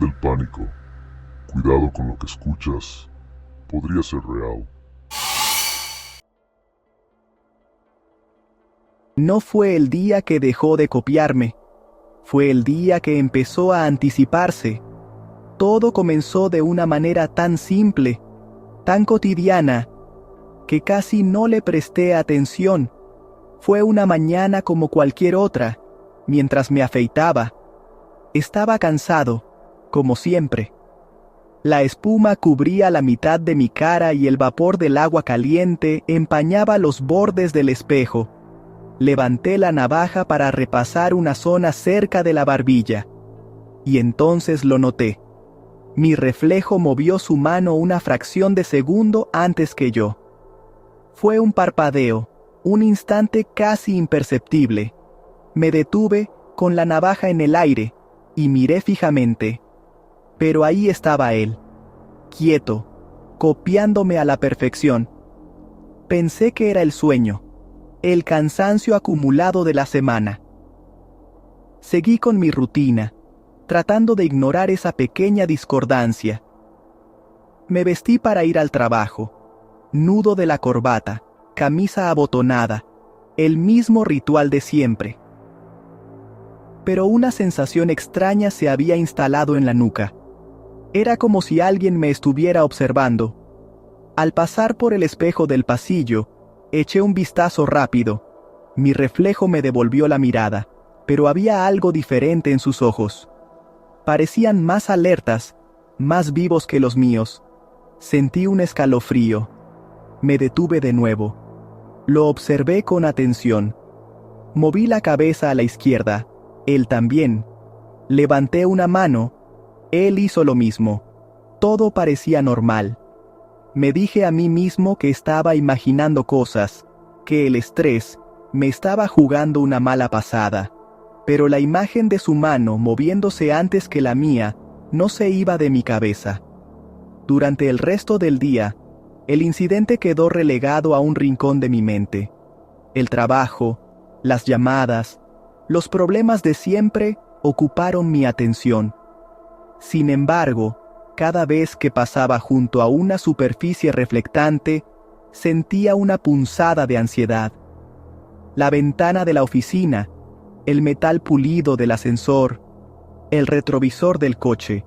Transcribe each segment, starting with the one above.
del pánico. Cuidado con lo que escuchas. Podría ser real. No fue el día que dejó de copiarme. Fue el día que empezó a anticiparse. Todo comenzó de una manera tan simple, tan cotidiana, que casi no le presté atención. Fue una mañana como cualquier otra, mientras me afeitaba. Estaba cansado, como siempre. La espuma cubría la mitad de mi cara y el vapor del agua caliente empañaba los bordes del espejo. Levanté la navaja para repasar una zona cerca de la barbilla. Y entonces lo noté. Mi reflejo movió su mano una fracción de segundo antes que yo. Fue un parpadeo, un instante casi imperceptible. Me detuve con la navaja en el aire y miré fijamente. Pero ahí estaba él, quieto, copiándome a la perfección. Pensé que era el sueño, el cansancio acumulado de la semana. Seguí con mi rutina, tratando de ignorar esa pequeña discordancia. Me vestí para ir al trabajo, nudo de la corbata, camisa abotonada, el mismo ritual de siempre. Pero una sensación extraña se había instalado en la nuca. Era como si alguien me estuviera observando. Al pasar por el espejo del pasillo, eché un vistazo rápido. Mi reflejo me devolvió la mirada, pero había algo diferente en sus ojos. Parecían más alertas, más vivos que los míos. Sentí un escalofrío. Me detuve de nuevo. Lo observé con atención. Moví la cabeza a la izquierda, él también. Levanté una mano, él hizo lo mismo. Todo parecía normal. Me dije a mí mismo que estaba imaginando cosas, que el estrés me estaba jugando una mala pasada. Pero la imagen de su mano moviéndose antes que la mía no se iba de mi cabeza. Durante el resto del día, el incidente quedó relegado a un rincón de mi mente. El trabajo, las llamadas, los problemas de siempre ocuparon mi atención. Sin embargo, cada vez que pasaba junto a una superficie reflectante, sentía una punzada de ansiedad. La ventana de la oficina, el metal pulido del ascensor, el retrovisor del coche.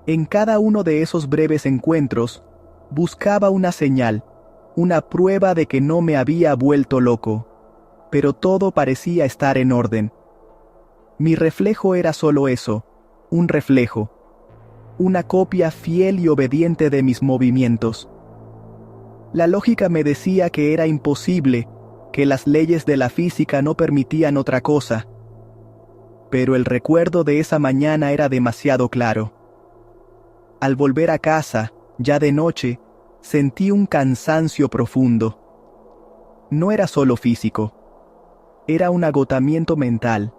En cada uno de esos breves encuentros, buscaba una señal, una prueba de que no me había vuelto loco, pero todo parecía estar en orden. Mi reflejo era solo eso, un reflejo, una copia fiel y obediente de mis movimientos. La lógica me decía que era imposible, que las leyes de la física no permitían otra cosa. Pero el recuerdo de esa mañana era demasiado claro. Al volver a casa, ya de noche, sentí un cansancio profundo. No era solo físico. Era un agotamiento mental,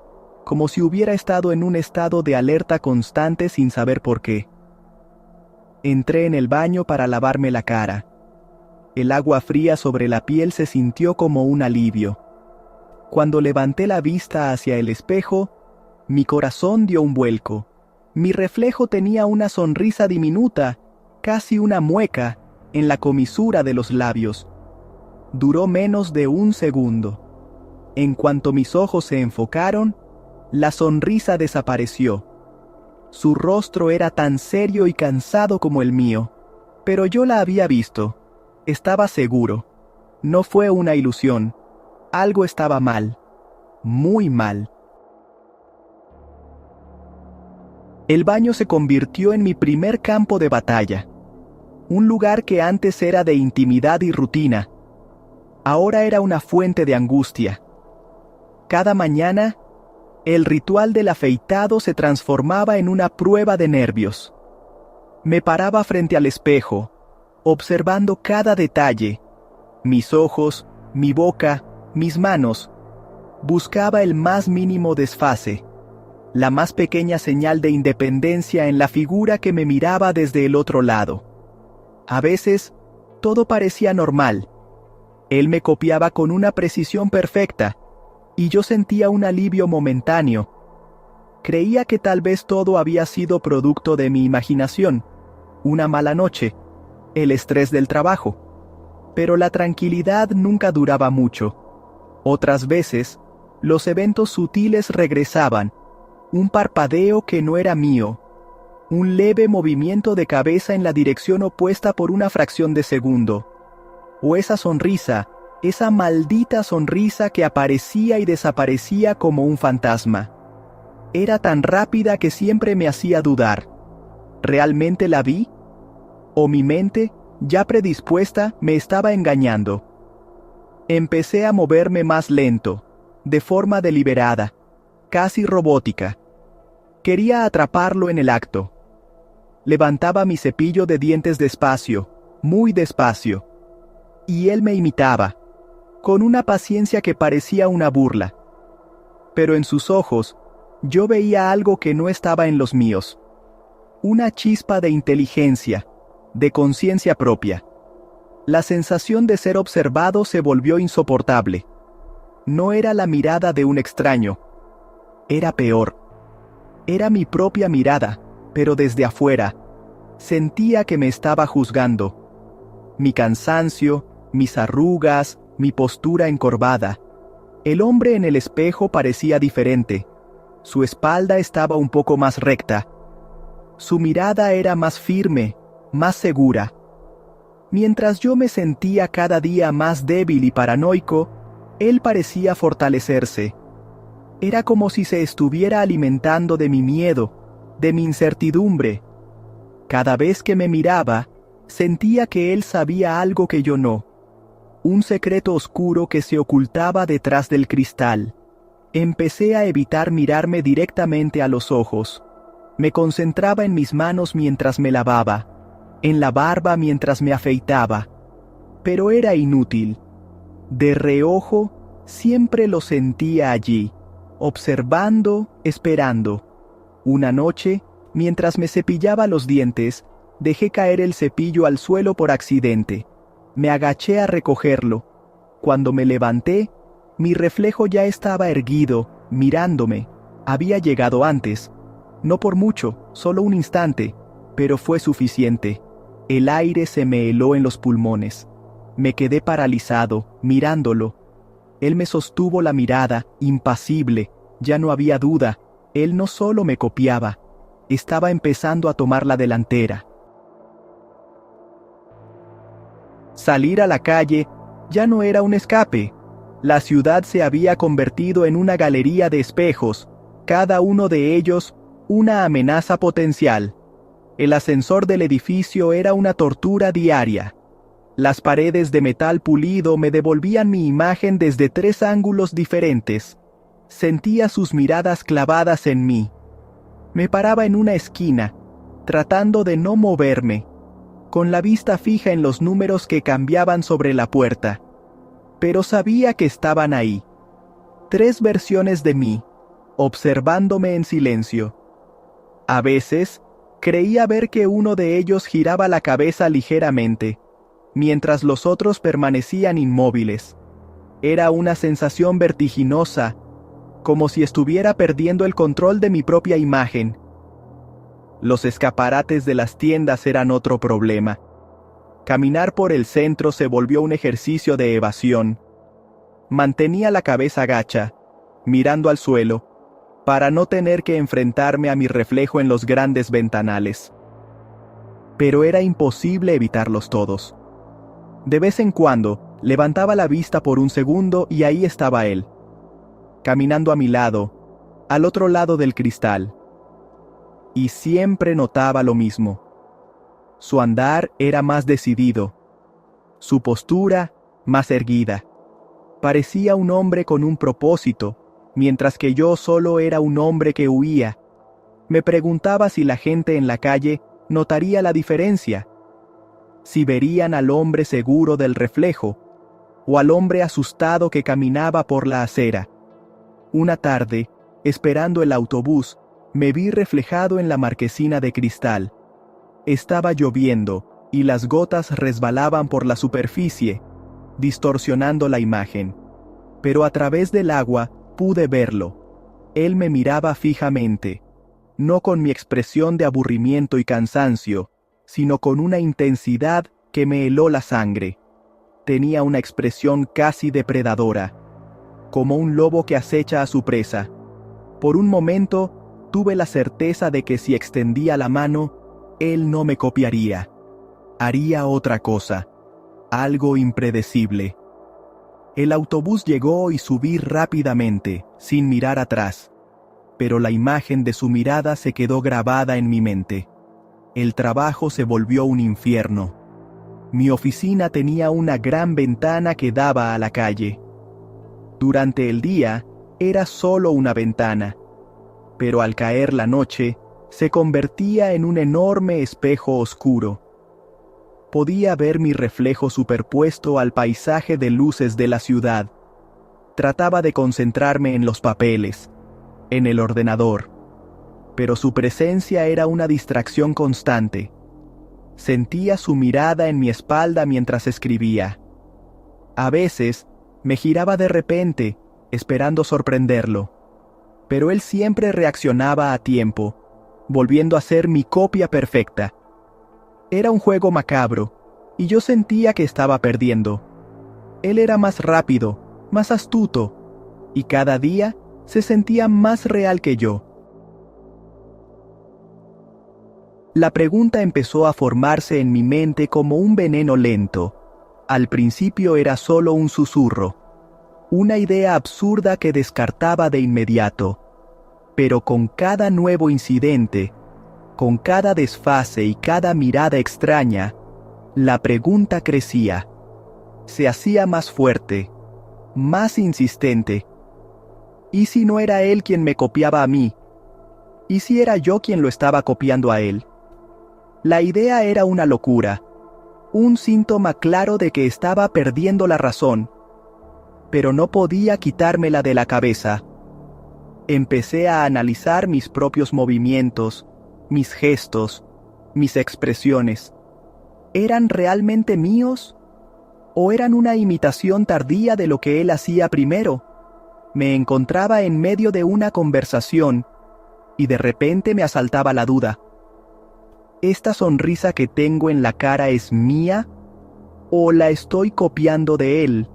como si hubiera estado en un estado de alerta constante sin saber por qué. Entré en el baño para lavarme la cara. El agua fría sobre la piel se sintió como un alivio. Cuando levanté la vista hacia el espejo, mi corazón dio un vuelco. Mi reflejo tenía una sonrisa diminuta, casi una mueca, en la comisura de los labios. Duró menos de un segundo. En cuanto mis ojos se enfocaron, la sonrisa desapareció. Su rostro era tan serio y cansado como el mío, pero yo la había visto. Estaba seguro. No fue una ilusión. Algo estaba mal. Muy mal. El baño se convirtió en mi primer campo de batalla. Un lugar que antes era de intimidad y rutina. Ahora era una fuente de angustia. Cada mañana, el ritual del afeitado se transformaba en una prueba de nervios. Me paraba frente al espejo, observando cada detalle, mis ojos, mi boca, mis manos. Buscaba el más mínimo desfase, la más pequeña señal de independencia en la figura que me miraba desde el otro lado. A veces, todo parecía normal. Él me copiaba con una precisión perfecta, y yo sentía un alivio momentáneo. Creía que tal vez todo había sido producto de mi imaginación, una mala noche, el estrés del trabajo. Pero la tranquilidad nunca duraba mucho. Otras veces, los eventos sutiles regresaban, un parpadeo que no era mío, un leve movimiento de cabeza en la dirección opuesta por una fracción de segundo, o esa sonrisa, esa maldita sonrisa que aparecía y desaparecía como un fantasma. Era tan rápida que siempre me hacía dudar. ¿Realmente la vi? ¿O mi mente, ya predispuesta, me estaba engañando? Empecé a moverme más lento, de forma deliberada, casi robótica. Quería atraparlo en el acto. Levantaba mi cepillo de dientes despacio, muy despacio. Y él me imitaba, con una paciencia que parecía una burla. Pero en sus ojos, yo veía algo que no estaba en los míos. Una chispa de inteligencia, de conciencia propia. La sensación de ser observado se volvió insoportable. No era la mirada de un extraño. Era peor. Era mi propia mirada, pero desde afuera. Sentía que me estaba juzgando. Mi cansancio, mis arrugas, mi postura encorvada. El hombre en el espejo parecía diferente. Su espalda estaba un poco más recta. Su mirada era más firme, más segura. Mientras yo me sentía cada día más débil y paranoico, él parecía fortalecerse. Era como si se estuviera alimentando de mi miedo, de mi incertidumbre. Cada vez que me miraba, sentía que él sabía algo que yo no. Un secreto oscuro que se ocultaba detrás del cristal. Empecé a evitar mirarme directamente a los ojos. Me concentraba en mis manos mientras me lavaba, en la barba mientras me afeitaba. Pero era inútil. De reojo, siempre lo sentía allí, observando, esperando. Una noche, mientras me cepillaba los dientes, dejé caer el cepillo al suelo por accidente. Me agaché a recogerlo. Cuando me levanté, mi reflejo ya estaba erguido, mirándome. Había llegado antes. No por mucho, solo un instante, pero fue suficiente. El aire se me heló en los pulmones. Me quedé paralizado, mirándolo. Él me sostuvo la mirada, impasible. Ya no había duda. Él no solo me copiaba, estaba empezando a tomar la delantera. Salir a la calle ya no era un escape. La ciudad se había convertido en una galería de espejos, cada uno de ellos una amenaza potencial. El ascensor del edificio era una tortura diaria. Las paredes de metal pulido me devolvían mi imagen desde 3 ángulos diferentes. Sentía sus miradas clavadas en mí. Me paraba en una esquina, tratando de no moverme, con la vista fija en los números que cambiaban sobre la puerta. Pero sabía que estaban ahí. 3 versiones de mí, observándome en silencio. A veces, creía ver que uno de ellos giraba la cabeza ligeramente, mientras los otros permanecían inmóviles. Era una sensación vertiginosa, como si estuviera perdiendo el control de mi propia imagen. Los escaparates de las tiendas eran otro problema. Caminar por el centro se volvió un ejercicio de evasión. Mantenía la cabeza gacha, mirando al suelo, para no tener que enfrentarme a mi reflejo en los grandes ventanales. Pero era imposible evitarlos todos. De vez en cuando, levantaba la vista por un segundo y ahí estaba él, caminando a mi lado, al otro lado del cristal. Y siempre notaba lo mismo. Su andar era más decidido, su postura más erguida. Parecía un hombre con un propósito, mientras que yo solo era un hombre que huía. Me preguntaba si la gente en la calle notaría la diferencia, si verían al hombre seguro del reflejo, o al hombre asustado que caminaba por la acera. Una tarde, esperando el autobús, me vi reflejado en la marquesina de cristal. Estaba lloviendo, y las gotas resbalaban por la superficie, distorsionando la imagen. Pero a través del agua pude verlo. Él me miraba fijamente, no con mi expresión de aburrimiento y cansancio, sino con una intensidad que me heló la sangre. Tenía una expresión casi depredadora, como un lobo que acecha a su presa. Por un momento, tuve la certeza de que si extendía la mano, él no me copiaría. Haría otra cosa, algo impredecible. El autobús llegó y subí rápidamente, sin mirar atrás. Pero la imagen de su mirada se quedó grabada en mi mente. El trabajo se volvió un infierno. Mi oficina tenía una gran ventana que daba a la calle. Durante el día, era solo una ventana. Pero al caer la noche, se convertía en un enorme espejo oscuro. Podía ver mi reflejo superpuesto al paisaje de luces de la ciudad. Trataba de concentrarme en los papeles, en el ordenador, pero su presencia era una distracción constante. Sentía su mirada en mi espalda mientras escribía. A veces, me giraba de repente, esperando sorprenderlo, pero él siempre reaccionaba a tiempo, volviendo a ser mi copia perfecta. Era un juego macabro, y yo sentía que estaba perdiendo. Él era más rápido, más astuto, y cada día se sentía más real que yo. La pregunta empezó a formarse en mi mente como un veneno lento. Al principio era solo un susurro, una idea absurda que descartaba de inmediato. Pero con cada nuevo incidente, con cada desfase y cada mirada extraña, la pregunta crecía. Se hacía más fuerte, más insistente. ¿Y si no era él quien me copiaba a mí? ¿Y si era yo quien lo estaba copiando a él? La idea era una locura, un síntoma claro de que estaba perdiendo la razón, pero no podía quitármela de la cabeza. Empecé a analizar mis propios movimientos, mis gestos, mis expresiones. ¿Eran realmente míos? ¿O eran una imitación tardía de lo que él hacía primero? Me encontraba en medio de una conversación, y de repente me asaltaba la duda. ¿Esta sonrisa que tengo en la cara es mía? ¿O la estoy copiando de él?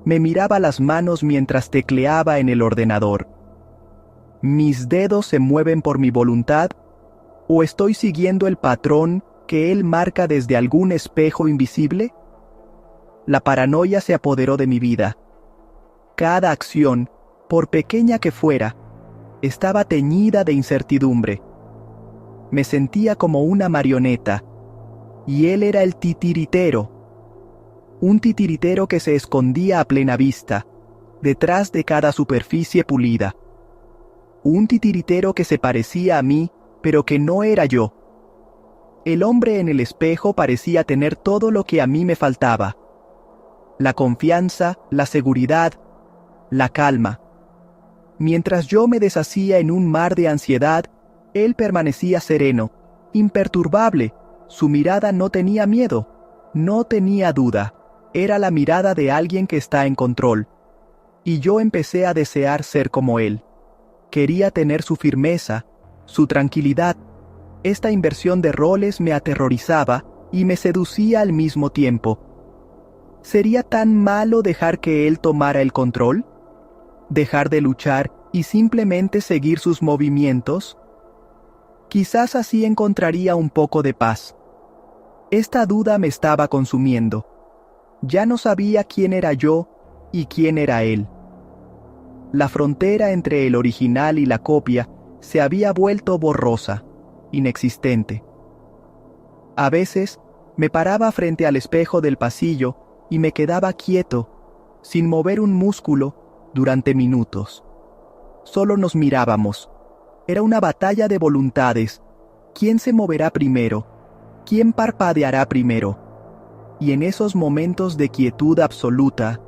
Me miraba las manos mientras tecleaba en el ordenador. ¿Mis dedos se mueven por mi voluntad? ¿O estoy siguiendo el patrón que él marca desde algún espejo invisible? La paranoia se apoderó de mi vida. Cada acción, por pequeña que fuera, estaba teñida de incertidumbre. Me sentía como una marioneta, y él era el titiritero. Un titiritero que se escondía a plena vista, detrás de cada superficie pulida. Un titiritero que se parecía a mí, pero que no era yo. El hombre en el espejo parecía tener todo lo que a mí me faltaba. La confianza, la seguridad, la calma. Mientras yo me deshacía en un mar de ansiedad, él permanecía sereno, imperturbable. Su mirada no tenía miedo, no tenía duda. Era la mirada de alguien que está en control. Y yo empecé a desear ser como él. Quería tener su firmeza, su tranquilidad. Esta inversión de roles me aterrorizaba y me seducía al mismo tiempo. ¿Sería tan malo dejar que él tomara el control? ¿Dejar de luchar y simplemente seguir sus movimientos? Quizás así encontraría un poco de paz. Esta duda me estaba consumiendo. Ya no sabía quién era yo y quién era él. La frontera entre el original y la copia se había vuelto borrosa, inexistente. A veces me paraba frente al espejo del pasillo y me quedaba quieto, sin mover un músculo, durante minutos. Solo nos mirábamos. Era una batalla de voluntades. ¿Quién se moverá primero? ¿Quién parpadeará primero? Y en esos momentos de quietud absoluta,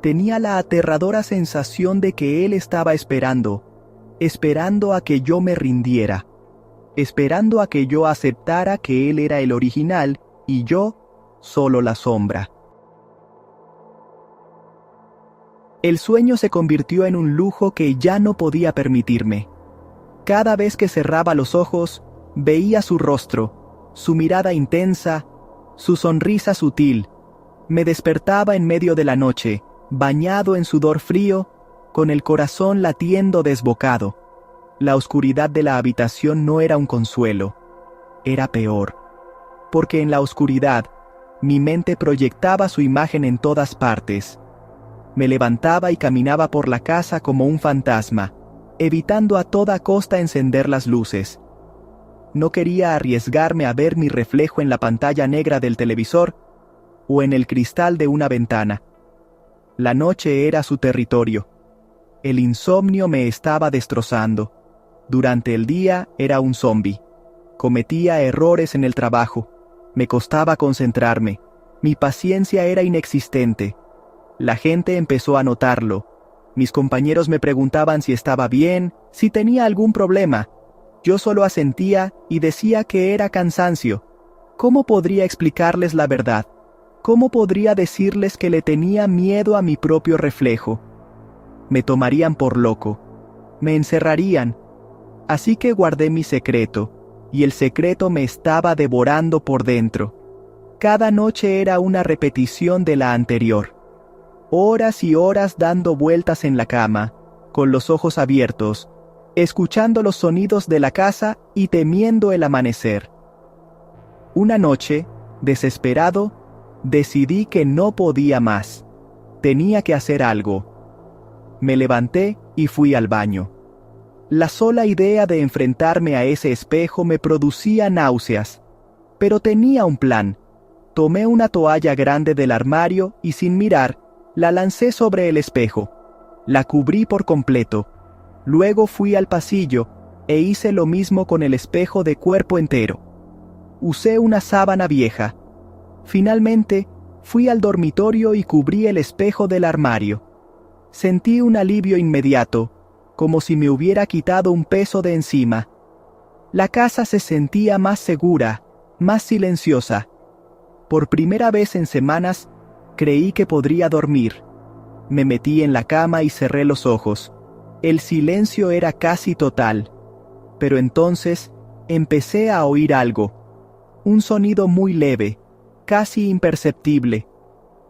tenía la aterradora sensación de que él estaba esperando a que yo me rindiera, esperando a que yo aceptara que él era el original y yo solo la sombra. El sueño se convirtió en un lujo que ya no podía permitirme. Cada vez que cerraba los ojos, veía su rostro, su mirada intensa, su sonrisa sutil. Me despertaba en medio de la noche, bañado en sudor frío, con el corazón latiendo desbocado. La oscuridad de la habitación no era un consuelo, era peor. Porque en la oscuridad, mi mente proyectaba su imagen en todas partes. Me levantaba y caminaba por la casa como un fantasma, evitando a toda costa encender las luces. No quería arriesgarme a ver mi reflejo en la pantalla negra del televisor o en el cristal de una ventana. La noche era su territorio. El insomnio me estaba destrozando. Durante el día era un zombi. Cometía errores en el trabajo. Me costaba concentrarme. Mi paciencia era inexistente. La gente empezó a notarlo. Mis compañeros me preguntaban si estaba bien, si tenía algún problema. Yo solo asentía y decía que era cansancio. ¿Cómo podría explicarles la verdad? ¿Cómo podría decirles que le tenía miedo a mi propio reflejo? Me tomarían por loco. Me encerrarían. Así que guardé mi secreto, y el secreto me estaba devorando por dentro. Cada noche era una repetición de la anterior. Horas y horas dando vueltas en la cama, con los ojos abiertos, escuchando los sonidos de la casa y temiendo el amanecer. Una noche, desesperado, decidí que no podía más. Tenía que hacer algo. Me levanté y fui al baño. La sola idea de enfrentarme a ese espejo me producía náuseas. Pero tenía un plan. Tomé una toalla grande del armario y sin mirar, la lancé sobre el espejo. La cubrí por completo. Luego fui al pasillo e hice lo mismo con el espejo de cuerpo entero. Usé una sábana vieja. Finalmente, fui al dormitorio y cubrí el espejo del armario. Sentí un alivio inmediato, como si me hubiera quitado un peso de encima. La casa se sentía más segura, más silenciosa. Por primera vez en semanas, creí que podría dormir. Me metí en la cama y cerré los ojos. El silencio era casi total. Pero entonces, empecé a oír algo. Un sonido muy leve, casi imperceptible.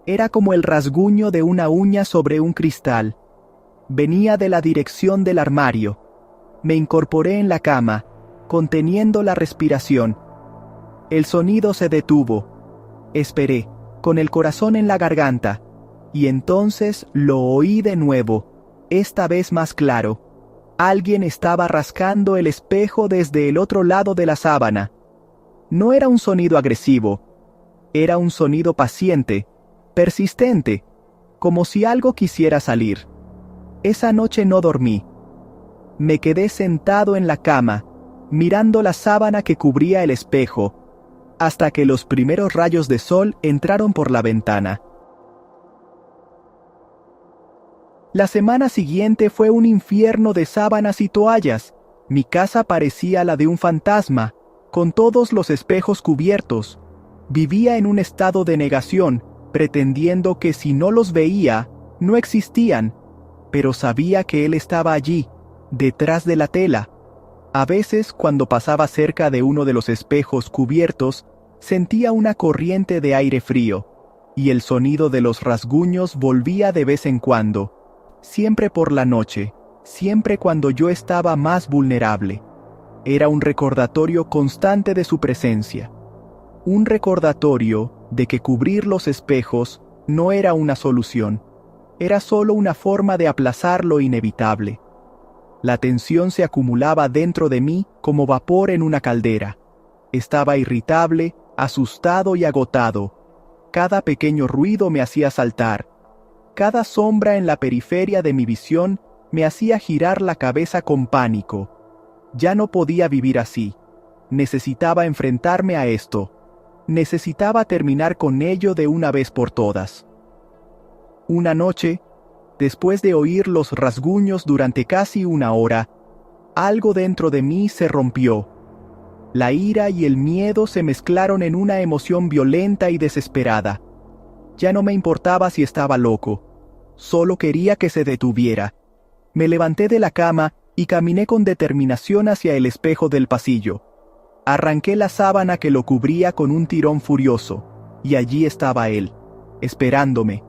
Era como el rasguño de una uña sobre un cristal. Venía de la dirección del armario. Me incorporé en la cama, conteniendo la respiración. El sonido se detuvo. Esperé, con el corazón en la garganta, y entonces lo oí de nuevo, esta vez más claro. Alguien estaba rascando el espejo desde el otro lado de la sábana. No era un sonido agresivo. Era un sonido paciente, persistente, como si algo quisiera salir. Esa noche no dormí. Me quedé sentado en la cama, mirando la sábana que cubría el espejo, hasta que los primeros rayos de sol entraron por la ventana. La semana siguiente fue un infierno de sábanas y toallas. Mi casa parecía la de un fantasma, con todos los espejos cubiertos. Vivía en un estado de negación, pretendiendo que si no los veía, no existían, pero sabía que él estaba allí, detrás de la tela. A veces, cuando pasaba cerca de uno de los espejos cubiertos, sentía una corriente de aire frío, y el sonido de los rasguños volvía de vez en cuando, siempre por la noche, siempre cuando yo estaba más vulnerable. Era un recordatorio constante de su presencia. Un recordatorio de que cubrir los espejos no era una solución. Era solo una forma de aplazar lo inevitable. La tensión se acumulaba dentro de mí como vapor en una caldera. Estaba irritable, asustado y agotado. Cada pequeño ruido me hacía saltar. Cada sombra en la periferia de mi visión me hacía girar la cabeza con pánico. Ya no podía vivir así. Necesitaba enfrentarme a esto. Necesitaba terminar con ello de una vez por todas. Una noche, después de oír los rasguños durante casi una hora, algo dentro de mí se rompió. La ira y el miedo se mezclaron en una emoción violenta y desesperada. Ya no me importaba si estaba loco. Solo quería que se detuviera. Me levanté de la cama y caminé con determinación hacia el espejo del pasillo. Arranqué la sábana que lo cubría con un tirón furioso, y allí estaba él, esperándome.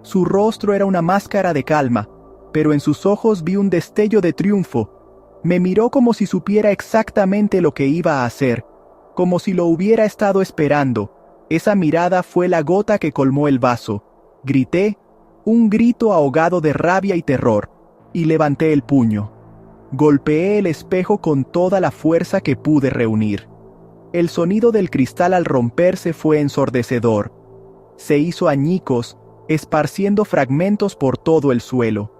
Su rostro era una máscara de calma, pero en sus ojos vi un destello de triunfo. Me miró como si supiera exactamente lo que iba a hacer, como si lo hubiera estado esperando. Esa mirada fue la gota que colmó el vaso. Grité, un grito ahogado de rabia y terror, y levanté el puño. Golpeé el espejo con toda la fuerza que pude reunir. El sonido del cristal al romperse fue ensordecedor. Se hizo añicos, esparciendo fragmentos por todo el suelo.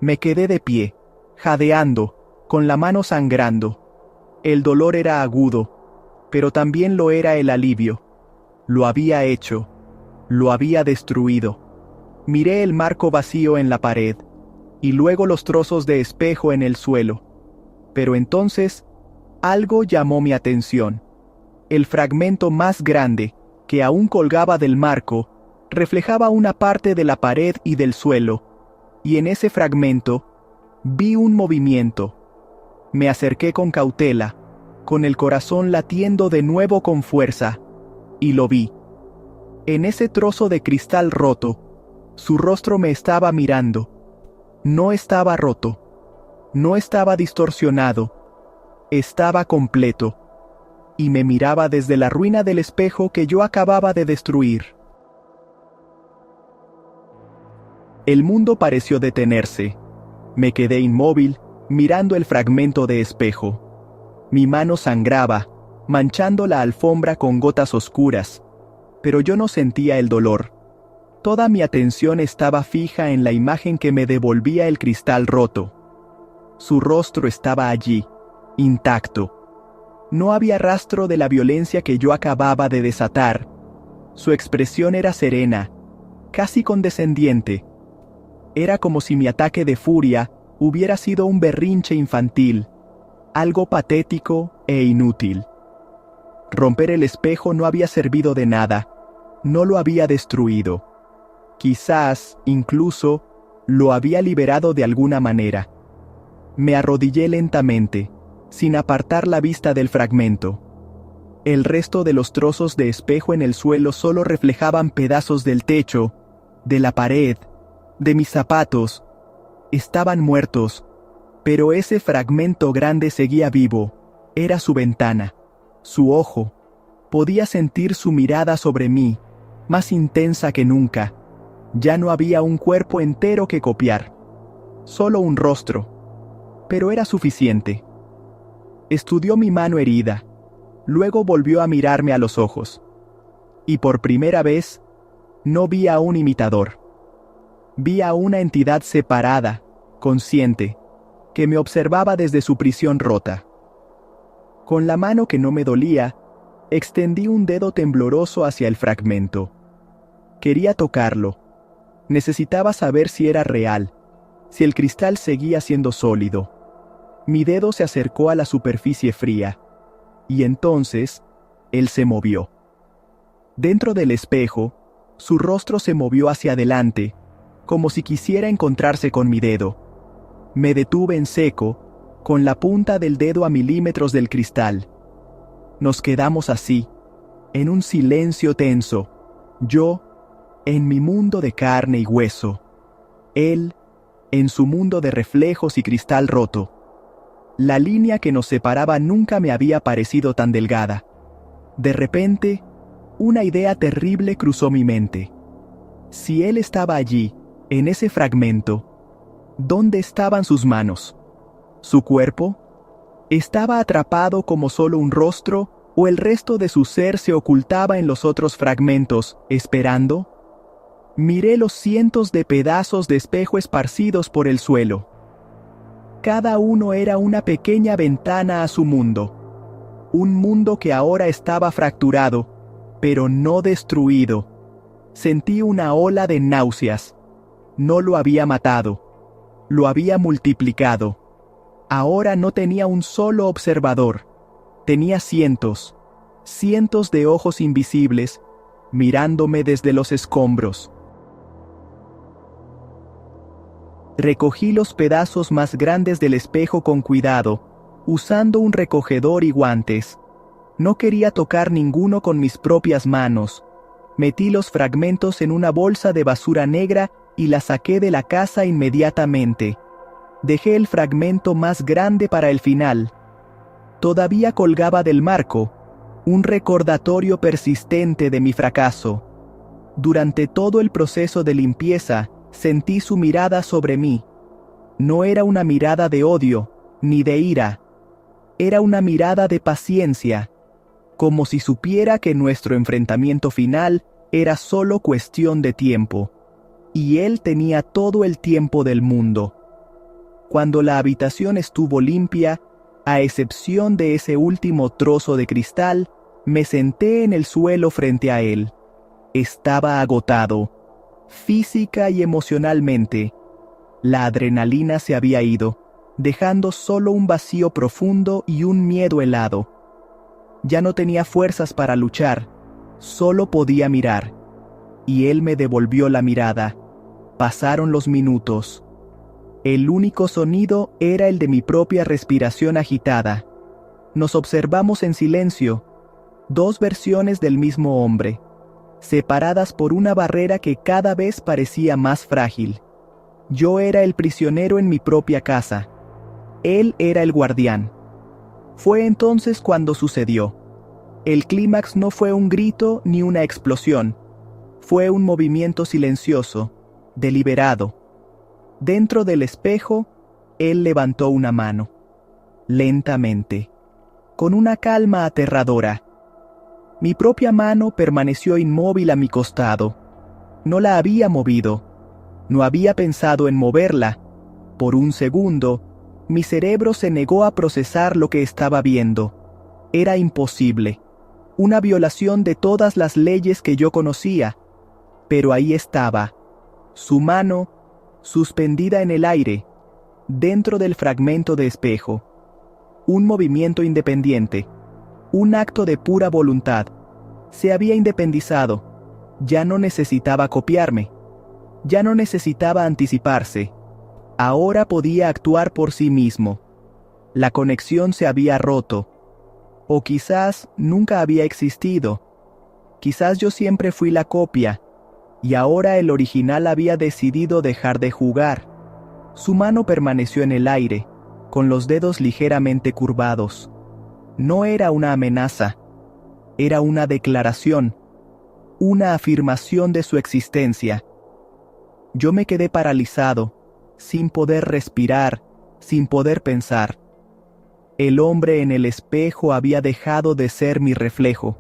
Me quedé de pie, jadeando, con la mano sangrando. El dolor era agudo, pero también lo era el alivio. Lo había hecho. Lo había destruido. Miré el marco vacío en la pared, y luego los trozos de espejo en el suelo. Pero entonces, algo llamó mi atención. El fragmento más grande, que aún colgaba del marco, reflejaba una parte de la pared y del suelo, y en ese fragmento, vi un movimiento. Me acerqué con cautela, con el corazón latiendo de nuevo con fuerza, y lo vi. En ese trozo de cristal roto, su rostro me estaba mirando. No estaba roto, no estaba distorsionado, estaba completo, y me miraba desde la ruina del espejo que yo acababa de destruir. El mundo pareció detenerse. Me quedé inmóvil, mirando el fragmento de espejo. Mi mano sangraba, manchando la alfombra con gotas oscuras, pero yo no sentía el dolor. Toda mi atención estaba fija en la imagen que me devolvía el cristal roto. Su rostro estaba allí, intacto. No había rastro de la violencia que yo acababa de desatar. Su expresión era serena, casi condescendiente. Era como si mi ataque de furia hubiera sido un berrinche infantil, algo patético e inútil. Romper el espejo no había servido de nada, no lo había destruido. Quizás, incluso, lo había liberado de alguna manera. Me arrodillé lentamente, sin apartar la vista del fragmento. El resto de los trozos de espejo en el suelo solo reflejaban pedazos del techo, de la pared, de mis zapatos. Estaban muertos, pero ese fragmento grande seguía vivo. Era su ventana, su ojo. Podía sentir su mirada sobre mí, más intensa que nunca. Ya no había un cuerpo entero que copiar, solo un rostro, pero era suficiente. Estudió mi mano herida, luego volvió a mirarme a los ojos, y por primera vez, no vi a un imitador. Vi a una entidad separada, consciente, que me observaba desde su prisión rota. Con la mano que no me dolía, extendí un dedo tembloroso hacia el fragmento. Quería tocarlo. Necesitaba saber si era real, si el cristal seguía siendo sólido. Mi dedo se acercó a la superficie fría, y entonces, él se movió. Dentro del espejo, su rostro se movió hacia adelante, como si quisiera encontrarse con mi dedo. Me detuve en seco, con la punta del dedo a milímetros del cristal. Nos quedamos así, en un silencio tenso, yo en mi mundo de carne y hueso, él en su mundo de reflejos y cristal roto. La línea que nos separaba nunca me había parecido tan delgada. De repente, una idea terrible cruzó mi mente. Si él estaba allí, en ese fragmento, ¿dónde estaban sus manos? ¿Su cuerpo? ¿Estaba atrapado como solo un rostro, o el resto de su ser se ocultaba en los otros fragmentos, esperando? Miré los cientos de pedazos de espejo esparcidos por el suelo. Cada uno era una pequeña ventana a su mundo. Un mundo que ahora estaba fracturado, pero no destruido. Sentí una ola de náuseas. No lo había matado. Lo había multiplicado. Ahora no tenía un solo observador. Tenía cientos, cientos de ojos invisibles, mirándome desde los escombros. Recogí los pedazos más grandes del espejo con cuidado, usando un recogedor y guantes. No quería tocar ninguno con mis propias manos. Metí los fragmentos en una bolsa de basura negra y la saqué de la casa inmediatamente. Dejé el fragmento más grande para el final. Todavía colgaba del marco, un recordatorio persistente de mi fracaso. Durante todo el proceso de limpieza, sentí su mirada sobre mí. No era una mirada de odio, ni de ira. Era una mirada de paciencia, como si supiera que nuestro enfrentamiento final era solo cuestión de tiempo, y él tenía todo el tiempo del mundo. Cuando la habitación estuvo limpia, a excepción de ese último trozo de cristal, me senté en el suelo frente a él. Estaba agotado, física y emocionalmente. La adrenalina se había ido, dejando solo un vacío profundo y un miedo helado. Ya no tenía fuerzas para luchar, solo podía mirar. Y él me devolvió la mirada. Pasaron los minutos. El único sonido era el de mi propia respiración agitada. Nos observamos en silencio, dos versiones del mismo hombre, separadas por una barrera que cada vez parecía más frágil. Yo era el prisionero en mi propia casa. Él era el guardián. Fue entonces cuando sucedió. El clímax no fue un grito ni una explosión. Fue un movimiento silencioso, deliberado. Dentro del espejo, él levantó una mano. Lentamente, con una calma aterradora. Mi propia mano permaneció inmóvil a mi costado. No la había movido. No había pensado en moverla. Por un segundo, mi cerebro se negó a procesar lo que estaba viendo. Era imposible. Una violación de todas las leyes que yo conocía. Pero ahí estaba, su mano suspendida en el aire, dentro del fragmento de espejo. Un movimiento independiente, un acto de pura voluntad. Se había independizado. Ya no necesitaba copiarme. Ya no necesitaba anticiparse. Ahora podía actuar por sí mismo. La conexión se había roto. O quizás nunca había existido. Quizás yo siempre fui la copia, y ahora el original había decidido dejar de jugar. Su mano permaneció en el aire, con los dedos ligeramente curvados. No era una amenaza, era una declaración, una afirmación de su existencia. Yo me quedé paralizado, sin poder respirar, sin poder pensar. El hombre en el espejo había dejado de ser mi reflejo.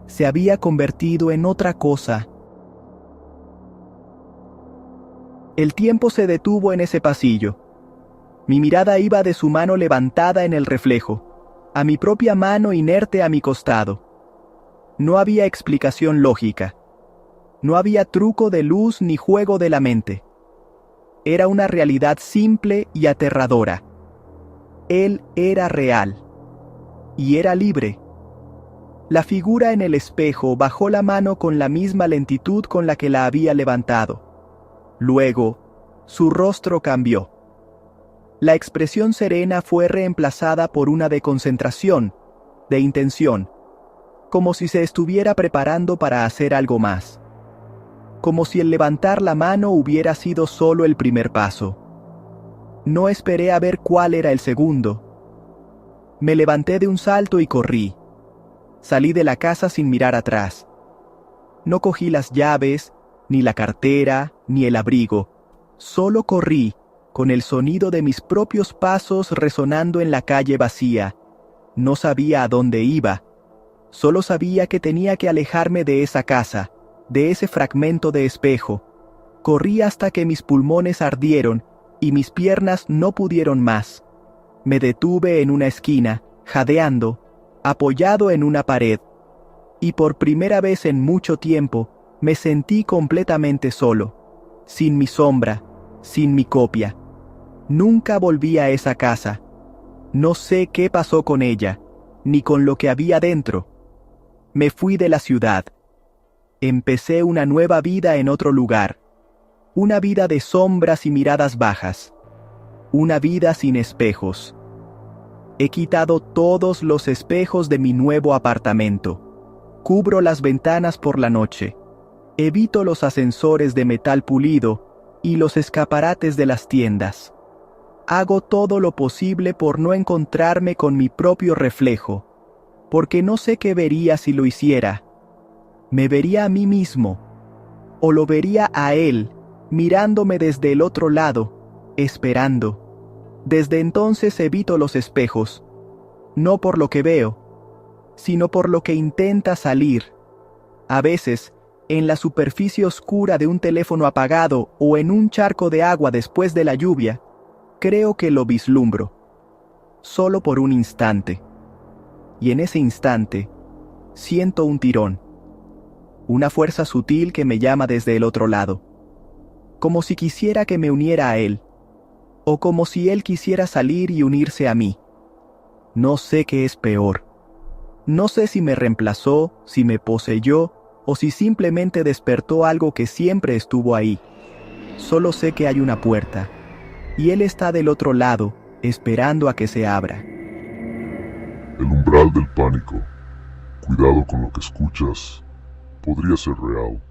Se había convertido en otra cosa. El tiempo se detuvo en ese pasillo. Mi mirada iba de su mano levantada en el reflejo, a mi propia mano inerte a mi costado. No había explicación lógica. No había truco de luz ni juego de la mente. Era una realidad simple y aterradora. Él era real. Y era libre. La figura en el espejo bajó la mano con la misma lentitud con la que la había levantado. Luego, su rostro cambió. La expresión serena fue reemplazada por una de concentración, de intención, como si se estuviera preparando para hacer algo más. Como si el levantar la mano hubiera sido solo el primer paso. No esperé a ver cuál era el segundo. Me levanté de un salto y corrí. Salí de la casa sin mirar atrás. No cogí las llaves, ni la cartera, ni el abrigo. Solo corrí, con el sonido de mis propios pasos resonando en la calle vacía. No sabía a dónde iba. Solo sabía que tenía que alejarme de esa casa, de ese fragmento de espejo. Corrí hasta que mis pulmones ardieron y mis piernas no pudieron más. Me detuve en una esquina, jadeando, apoyado en una pared. Y por primera vez en mucho tiempo, me sentí completamente solo, sin mi sombra, sin mi copia. Nunca volví a esa casa. No sé qué pasó con ella, ni con lo que había dentro. Me fui de la ciudad. Empecé una nueva vida en otro lugar. Una vida de sombras y miradas bajas. Una vida sin espejos. He quitado todos los espejos de mi nuevo apartamento. Cubro las ventanas por la noche. Evito los ascensores de metal pulido y los escaparates de las tiendas. Hago todo lo posible por no encontrarme con mi propio reflejo, porque no sé qué vería si lo hiciera. ¿Me vería a mí mismo? ¿O lo vería a él, mirándome desde el otro lado, esperando? Desde entonces evito los espejos, no por lo que veo, sino por lo que intenta salir. A veces, en la superficie oscura de un teléfono apagado o en un charco de agua después de la lluvia, creo que lo vislumbro, solo por un instante. Y en ese instante, siento un tirón, una fuerza sutil que me llama desde el otro lado, como si quisiera que me uniera a él, o como si él quisiera salir y unirse a mí. No sé qué es peor. No sé si me reemplazó, si me poseyó, o si simplemente despertó algo que siempre estuvo ahí. Solo sé que hay una puerta, y él está del otro lado, esperando a que se abra. El umbral del pánico. Cuidado con lo que escuchas. Podría ser real.